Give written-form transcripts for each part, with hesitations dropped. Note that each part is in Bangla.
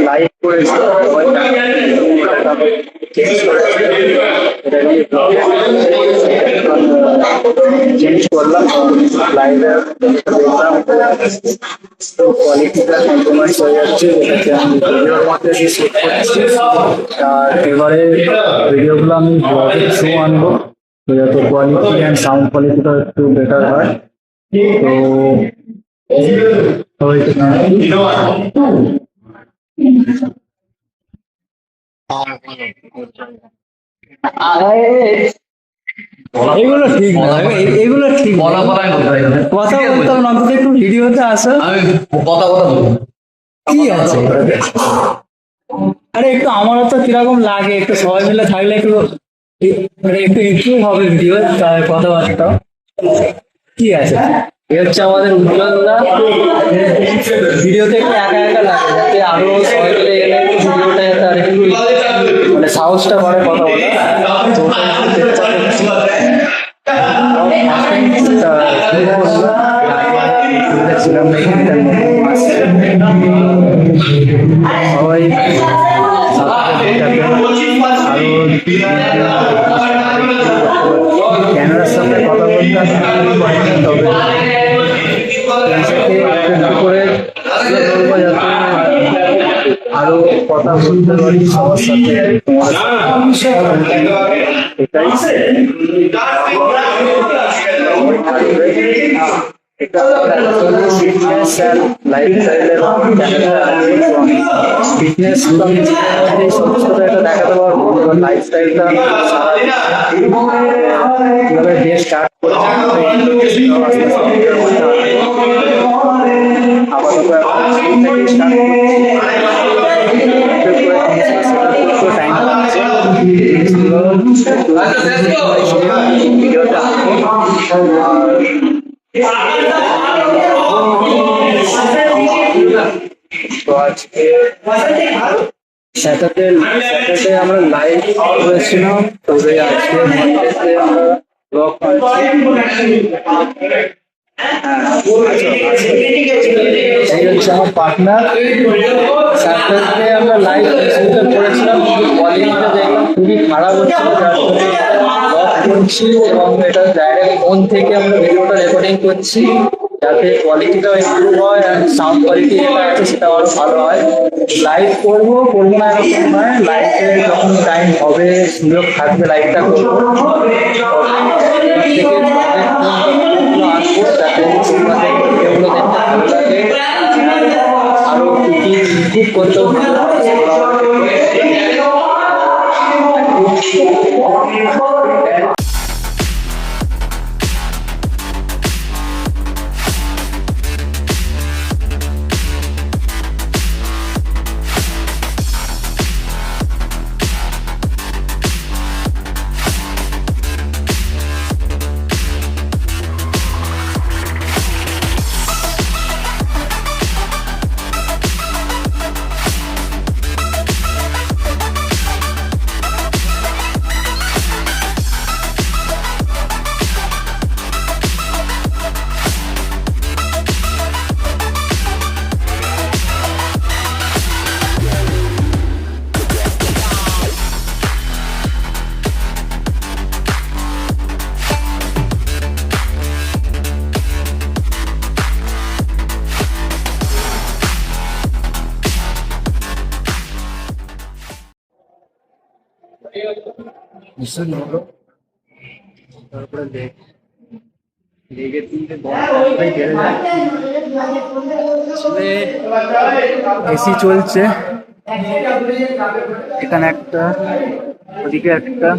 লাইভ করেছে চেঞ্জ করলাম লাইভে দেখলাম কোয়ালিটিটা কম্প্রোমাইজ হয়ে যাচ্ছে, যেটাকে আমি ভিডিওর মধ্যে দিয়ে সেট করছি। আর এবারে ভিডিওগুলো আমি ব্লগের থ্রু আনবো, তো যাতে কোয়ালিটি অ্যান্ড সাউন্ড কোয়ালিটিটা একটু বেটার হয়। তো এগুলো ঠিক না, এগুলো ঠিক বলা বলাই করতে হয় না। কথা বলতাম না, অন্তত একটু ভিডিওতে আসো। আমি কথা বলবো কি আছে? আরে একটু আমারও তো কিরকম লাগে, একটু সবাই মিলে থাকলে একটু মানে একটু ইমপ্রুভ হবে ভিডিও কথাবার্তা। কি আছে, এ হচ্ছে আমাদের উজ্জ্বলদা। ভিডিওতে একটু একা একা লাগে, যাতে আরো সবাই মিলে এলে একটু ভিডিওটা যাতে আর একটু মানে সাহসটা বাড়ে কথা বলা। তো ছিলাম না এখানকার সবাই ক্যামেরার সামনে কথা বলতে তবে করে আরো কথা বলতে পারি সবার সাথে, এটাই ফিটনেস সমস্তটা এটা দেখাতে পারবো, লাইফস্টাইলটা কিভাবে ডে স্টার্ট করছে ভিডিওটা তো আজকে স্যাটারডে আমরা লাইভ করেছিলাম, তবে আজকে মানডেতে আমরা ব্লগ পাচ্ছি। এই হচ্ছে আমার পার্টনার। স্যাটারডে আমরা লাইভ করেছিলাম, কিন্তু কোয়ালিটিটা দেখলাম খুবই খারাপ হচ্ছিল, যার জন্য ব্লগ করছি এবং এটা ডাইরেক্ট ফোন থেকে আমরা ভিডিওটা রেকর্ডিং করছি, যাতে কোয়ালিটিটাও ইমপ্রুভ হয় আর সাউন্ড কোয়ালিটি যেটা আছে সেটা আরো ভালো হয়। লাইভ করবো না এরকম নয়, লাইভে যখন টাইম হবে সুযোগ থাকবে লাইভটা করবো, আনবো যাতে তোমাদের ভিডিওগুলো দেখতে ভালো লাগে, আরো কি ইমপ্রুভ করতে ভীষণ হলো। তারপরে লেগে দিলে এসি চলছে, এখানে একটা ওদিকে একটা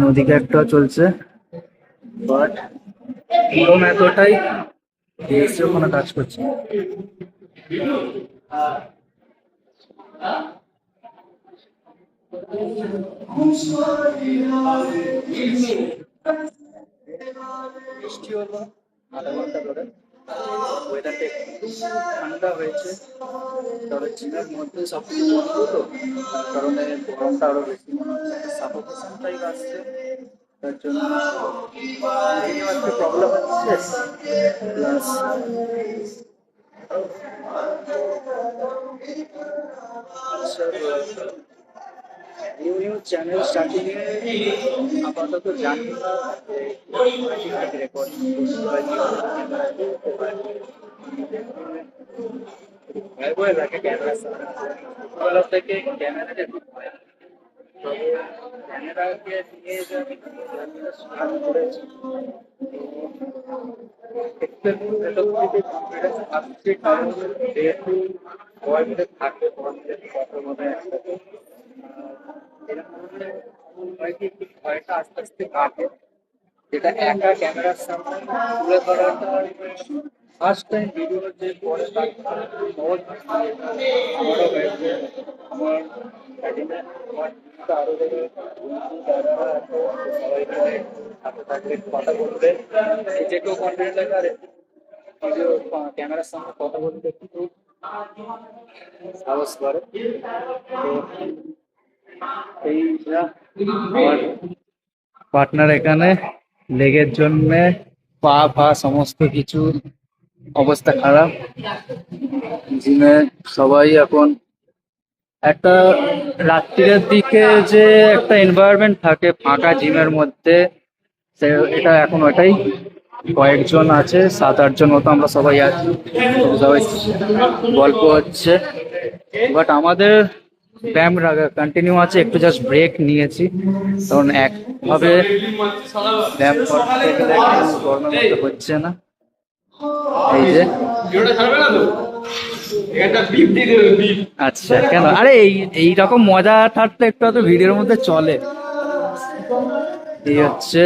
ওদিকে একটা চলছে, বাট গরম এতটাই এসি ওখানে কাজ করছে। বৃষ্টি হলো আধা ঘন্টা ধরে, ওয়েদারটা একটু ঠান্ডা হয়েছে, তবে চীনের মধ্যে সব কিছু বন্ধ তো, তার কারণে গরমটা আরো বেশি মনে হচ্ছে, সাফোকেশন টাইপ আসছে। তার জন্য একটু প্রবলেম হচ্ছে। নিউ নিউ চ্যানেল স্টার্টিং এ আপাতত জানি না যে রেকর্ড ভয় ভয় লাগে ক্যামেরার সামনে ছোটবেলা থেকে ক্যামেরাতে খুব ভয় লাগে। তবে ক্যামেরাকে নিয়ে যে আমি জার্নিটা স্টার্ট করেছি কনফিডেন্স আসছে কারণ যেহেতু সবাই মিলে থাকে সবাই মিলে কথা বলে একসাথে এরকম হলে হয় কি একটু ভয়টা আস্তে আস্তে কাটে যেটা একা ক্যামেরার সামনে তুলে ধরাটা ফার্স্ট টাইম ভিডিও যে পরে সহজ আমারও হয়েছে আমার টিমে আমার টিমটা আরো যারা বন্ধু যারা আছে সবাই মিলে সাথে থাকলে কথা বলতে যে কেউ কনফিডেন্ট লাগে আর ভিডিও ক্যামেরার সামনে কথা বলতে একটু সাহস করে তো এই আমার পার্টনার এখানে লেগের জন্য পা পা সমস্ত কিছু অবস্থা খারাপ জিমে সবাই এখন একটা রাত্রির দিকে যে একটা এনভায়রনমেন্ট থাকে ফাঁকা জিমের মধ্যে এটা এখন ওটাই কয়েকজন আছে 7-8 জন মতো আমরা সবাই আছি সবাই গল্প হচ্ছে বাট আমাদের ব্যায়াম কন্টিনিউ আছে একটু জাস্ট ব্রেক নিয়েছি কারণ একভাবে ব্যায়াম করতে গেলে একটু গরমের মধ্যে হচ্ছে না এই যে আচ্ছা কেন আরে এইরকম মজা থাকতে একটু তো ভিডিওর মধ্যে চলে এই হচ্ছে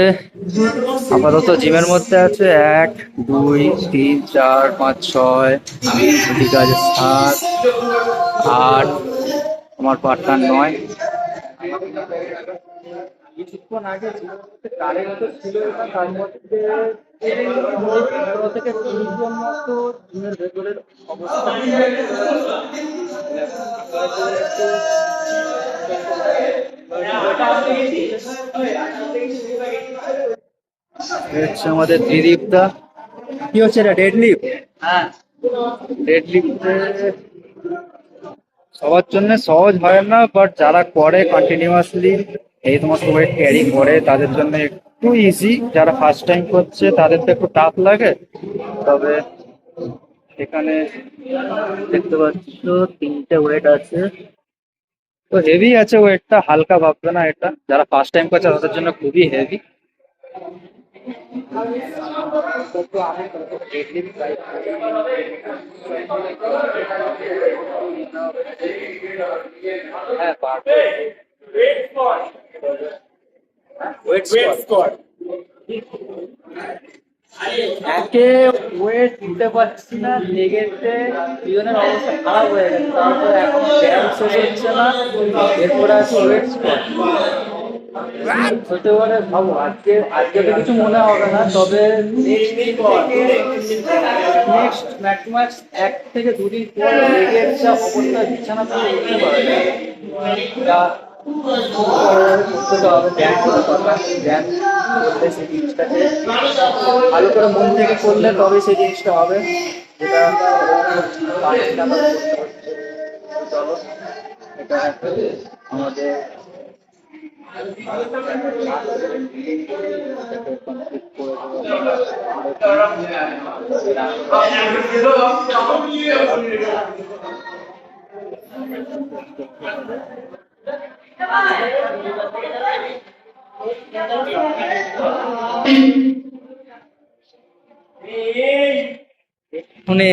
আপাতত জিমের মধ্যে আছে 1 2 3 4 5 6 ঠিক আছে 7 8 আমার পার্টনার 9 কিছুক্ষণ আগে কারেন্ট তো ছিল না তার মধ্যে 15 থেকে 20 জন মতো জিমের ভেতরের অবস্থা হচ্ছে আমাদের ত্রিদীপদা কি হচ্ছে এটা ডেডলিফট হ্যাঁ ডেডলিফটে সবার জন্য সহজ হয় না বাট যারা করে কন্টিনিউয়াসলি এই সমস্ত ওয়েট ক্যারি করে তাদের জন্য একটু ইজি যারা ফার্স্ট টাইম করছে তাদের তো একটু টাফ লাগে তবে এখানে দেখতে পাচ্ছ 3টে ওয়েট আছে তো হেভি আছে ওয়েটটা হালকা ভাববে না এটা যারা ফার্স্ট টাইম করছে তাদের জন্য খুবই হেভি হ্যাঁ একে ওয়েট দিতে পারছি না লেগেতে দুজনের অবস্থা খারাপ হয়ে গেছে তারপরে এখন ব্যায়াম শেষ হচ্ছে না এরপরে আছে ওয়েট স্কোয়াড হতে পারে ভাবো আজকে আজকে তো কিছু মনে হবে না তবে নেক্সট ম্যাক্সিমাম 1 থেকে 2 দিন পর লেগের যা অবস্থা বিছানা থেকে উঠতে পারে যা করতে হবে ধ্যান করতে হবে ধ্যান করলে সেই জিনিসটাকে ভালো করে মন থেকে করলে তবে সেই জিনিসটা হবে যেটা পারছি না চলো এটা আমাদের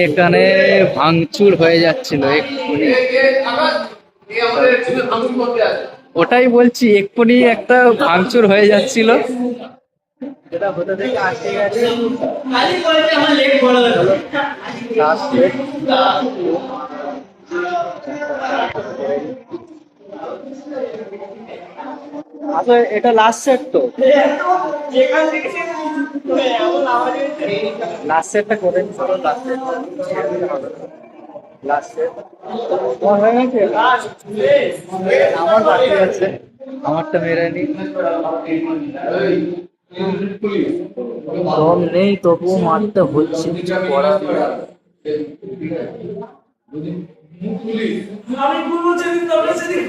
এখানে ভাঙচুর হয়ে যাচ্ছিল এক্ষুনি ওটাই বলছি এক্ষুনি একটা ভাঙচুর হয়ে যাচ্ছিল যেটা হতে থেকে আটকে গেছে আচ্ছা এটা লাস্ট সেট তো লাস্ট সেটটা করে লাস্ট সেট আমার বাকি আছে আমারটা মেরানি দম নেই, তবুও মারতে হচ্ছে, কিছু করার নেই। আমি বলবো যেদিন দরকার সেদিন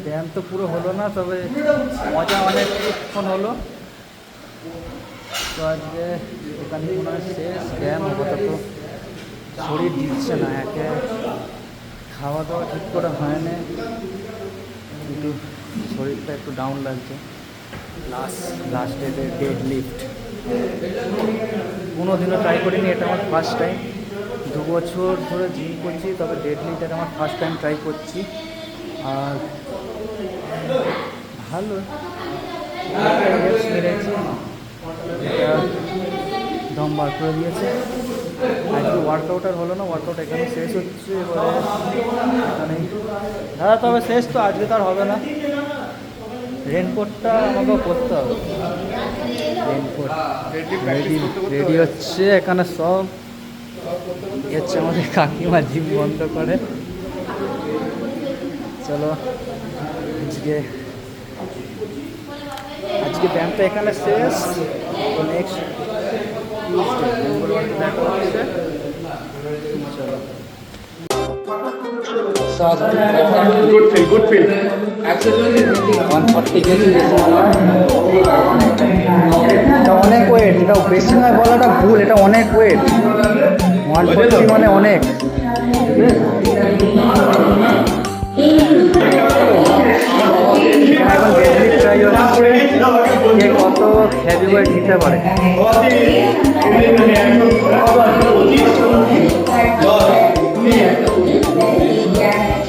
ব্যায়াম তো পুরো হলো না, তবে মজা অনেকক্ষণ হলো। তো আজকে এখানে মনে হয় শেষ ব্যায়াম। আপাতত শরীর দিচ্ছে না, একে খাওয়া দাওয়া ঠিক করে হয় না, কিন্তু শরীরটা একটু ডাউন লাগছে। লাস্টে ডেড লিফট কোনো দিনও ট্রাই করিনি, এটা আমার ফার্স্ট টাইম। 2 বছর ধরে জিম করছি, তবে ডেড লিফট এটা আমার ফার্স্ট টাইম ট্রাই করছি। আর ভালো রেপস মেরেছি, এটা দম বার করে দিয়েছে। আজকে ওয়ার্কআউট আর হলো না, ওয়ার্কআউট এখানে শেষ হচ্ছে। এবারে এখানেই দাদা, তবে শেষ তো আজকে তো আর হবে না। রেনকোটটা আমাকেও করতে হবে, রেনকোট রেডি হচ্ছে। এখানে সব হচ্ছে আমাদের কাকিমা জিম বন্ধ করে। চলো আজকে ব্যায়ামটা এখানে শেষ। তো নেক্সট মঙ্গলবার দেখা হচ্ছে। চলো গুড ফিল 140 কেজি, এটা অনেক ওয়েট। এটা বেশি নয় বলাটা ভুল, এটা অনেক ওয়েট। 140 মানে অনেক। এখন বেসিক ট্রাই হচ্ছে কে কত হেভি ওয়েট নিতে পারে।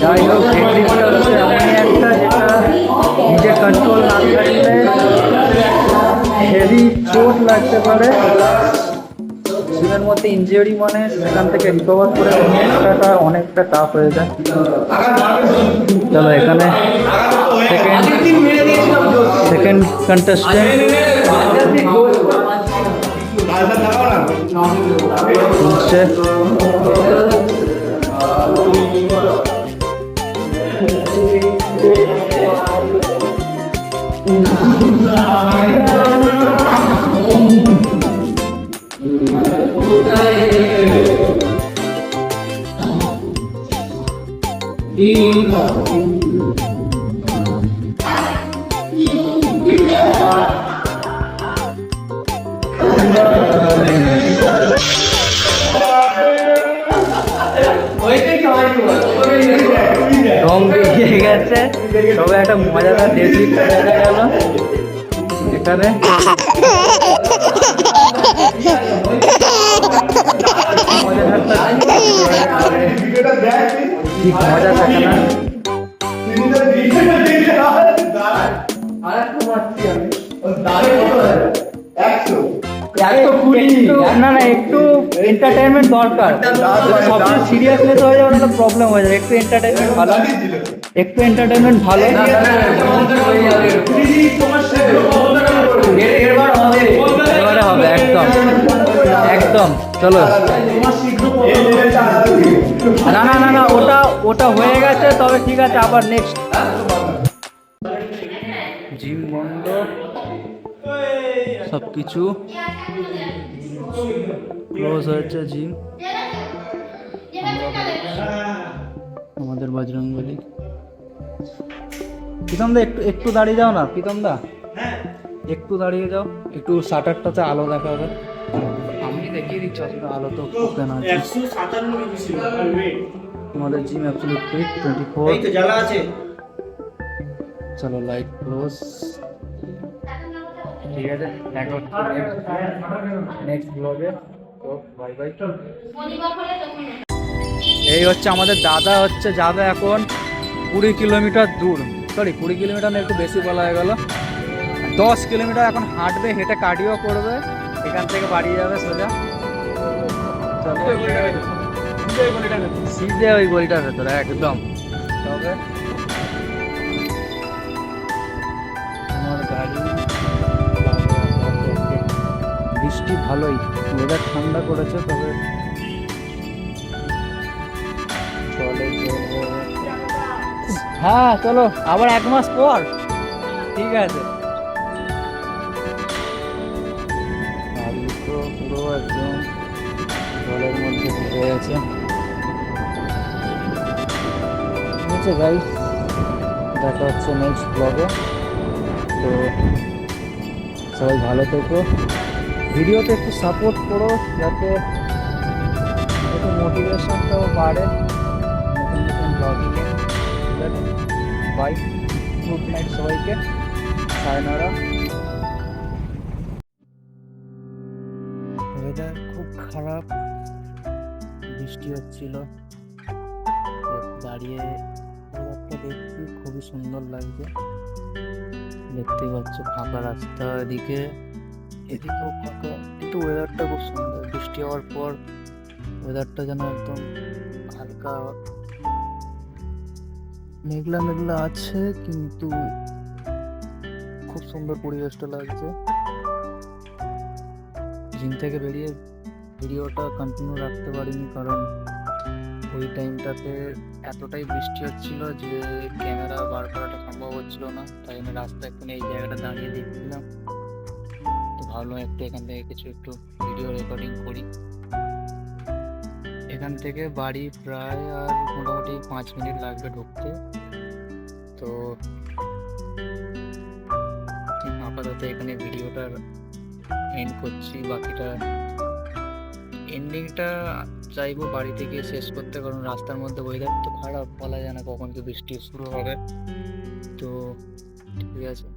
যাই হোক, টেকনিকটা হচ্ছে এমনই একটা যেটা নিজের কন্ট্রোল না থাকলে হেভি চোট লাগতে পারে। জিমের মধ্যে ইনজুরি মানে সেখান থেকে রিকভার করে অনেকটা টাফ হয়ে যায়। চলো এখানে সেকেন্ড কন্টেস্টেন্ট দম বেরিয়ে গেছে, তবে একটা মজাদার ডেজি দেখা গেল এখানে। কি মজা থাকে না। না না, একটু এন্টারটেনমেন্ট দরকার। সবচেয়ে সিরিয়াসনেস হয়ে যাবে না, প্রবলেম হয়ে যাবে। একটু এন্টারটেনমেন্ট ভালো, একটু এন্টারটেনমেন্ট ভালো। এবারে হবে একদম একদম। চলো না না না না, ওটা হয়ে গেছে, তবে ঠিক আছে, আবার নেক্সট। জিম বন্ধ, সব কিছু ক্লোজ হয়েছে। জিম আমাদের বজরংবলী। প্রীতম দা একটু দাঁড়িয়ে যাও না, প্রীতম দা একটু দাঁড়িয়ে যাও, একটু শাটারটাতে আলো দেখাবে। আমি দেখিয়ে দিচ্ছি, আসলে আলো তো ওপেন আছে। আমাদের জিম অ্যাবসলিউট ফিট 24। চলো লাইট ক্লোজ। ঠিক আছে, দেখা হচ্ছে নেক্সট ব্লগে। তো বাই বাই। এই হচ্ছে আমাদের দাদা হচ্ছে যাবে এখন 20 কিলোমিটার দূর, সরি 20 কিলোমিটার না, একটু বেশি বলা হয়ে গেল। 10 কিলোমিটার এখন হাঁটবে, হেঁটে কার্ডিও করবে, এখান থেকে বাড়ি যাবে সোজা। সিধে ওই গলিটার ভেতরে একদম। তবে আমার গাড়ি, বৃষ্টি ভালোই, ওয়েদার ঠান্ডা করেছে, তবে চলে। হ্যাঁ চলো, আবার 1 মাস পর। ঠিক আছে, গাড়ি তো পুরো একদম জলের মধ্যে ঢুকে গেছে। ঠিক আছে গাইস, দেখা হচ্ছে নেক্সট ব্লগে। তো সবাই ভালো থেকো, ভিডিওতে একটু সাপোর্ট করো যাতে একটু মোটিভেশনটাও বাড়ে নতুন নতুন ব্লগিংয়ে। ঠিক আছে, বাই, গুড নাইট সবাইকে, সায়নারা। ওয়েদার খুব খারাপ, বৃষ্টি হচ্ছিল, তো দাঁড়িয়ে ওয়েদারটা দেখছি খুবই সুন্দর লাগছে। দেখতেই পাচ্ছ ফাঁকা রাস্তা, এদিকেও ফাঁকা, কিন্তু ওয়েদারটা খুব সুন্দর। বৃষ্টি হওয়ার পর ওয়েদারটা যেন একদম হালকা মেঘলা মেঘলা আছে, কিন্তু খুব সুন্দর পরিবেশটা লাগছে। জিম থেকে বেরিয়ে ভিডিওটা কন্টিনিউ রাখতে পারিনি, কারণ ওই টাইমটাতে এতটাই বৃষ্টি হচ্ছিল যে ক্যামেরা বার করাটা সম্ভব হচ্ছিল না। তাই জন্য রাস্তায় একটু এই জায়গাটা দাঁড়িয়ে দেখছিলাম, তো ভাবলাম একটু এখান থেকে কিছু একটু ভিডিও রেকর্ডিং করি। এখান থেকে বাড়ি প্রায় আর মোটামুটি 5 মিনিট লাগবে ঢুকতে। তো আপাতত এখানে ভিডিওটা এন্ড করছি, বাকিটা এন্ডিংটা চাইবো বাড়িতে গিয়ে শেষ করতে, কারণ রাস্তার মধ্যে ওয়েদার তো খারাপ, বলা যায় না কখন কি বৃষ্টি শুরু হবে। তো ঠিক আছে।